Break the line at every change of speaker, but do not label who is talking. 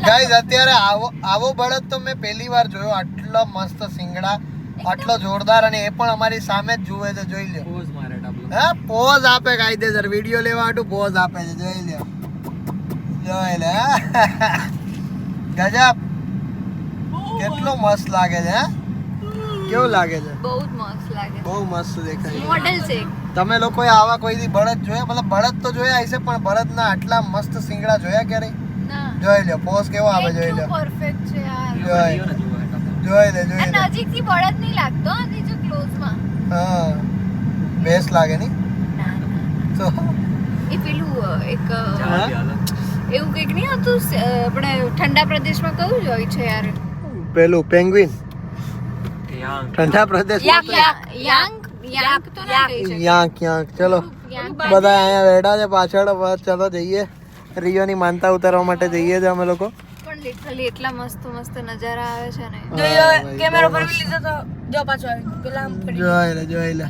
Guys અત્યારે આવો બળદ તો મેં પહેલી વાર જોયો. આટલો મસ્ત સિંગડા, આટલો જોરદાર, અને એ પણ અમારી સામે જ જુએ છે. જોઈ લ્યો.
પોઝ મારે ડાબલો.
હા, પોઝ આપે કાયદેસર. વિડિયો લેવા હાટુ પોઝ આપે છે. જોઈ લ્યો. જોઈ લે. ગજબ. કેટલો મસ્ત લાગે છે. હે, કેવું લાગે છે?
બહુ જ મસ્ત લાગે.
બહુ મસ્ત દેખાય.
મોડેલ છે.
તમે લોકોએ આવા કોઈથી બળદ જોયા? મતલબ બળદ તો જોયા હશે, પણ બળદના આટલા મસ્ત સિંગડા જોયા ક્યારે?
ના.
જોઈ લ્યો. પોઝ કેવો આવે. જોઈ લ્યો.
પરફેક્ટ છે યાર.
જોઈ
વિડિયો ને જોવો એટલે.
જોઈ લે. જોઈ લે.
નજીકથી બળદ નહીં લાગતો, અને જો ક્લોઝમાં.
હા, બેસ્ટ લાગે ની
ના.
તો.
એ પેલું એક
ચાલ ચાલ.
એવું કંઈક નહીં હતું આપણે ઠંડા પ્રદેશમાં કયું જ હોય છે યાર?
પેલું પેંગ્વિન
યાંગ.
ઠંડા પ્રદેશ.
યાંક તો ના કહી શકાય.
યાંક યાંક. ચલો બધા અહીંયા બેઠા છે પાછળ. બસ ચલો જઈએ. રિયોની માનતા ઉતારવા માટે જઈએ છે અમે લોકો.
પણ લિટરલી એટલા મસ્ત મસ્ત નજારા આવે છે ને.
કેમેરો પર લીધો તો જો પાછો આવી પેલા જોઈ લે.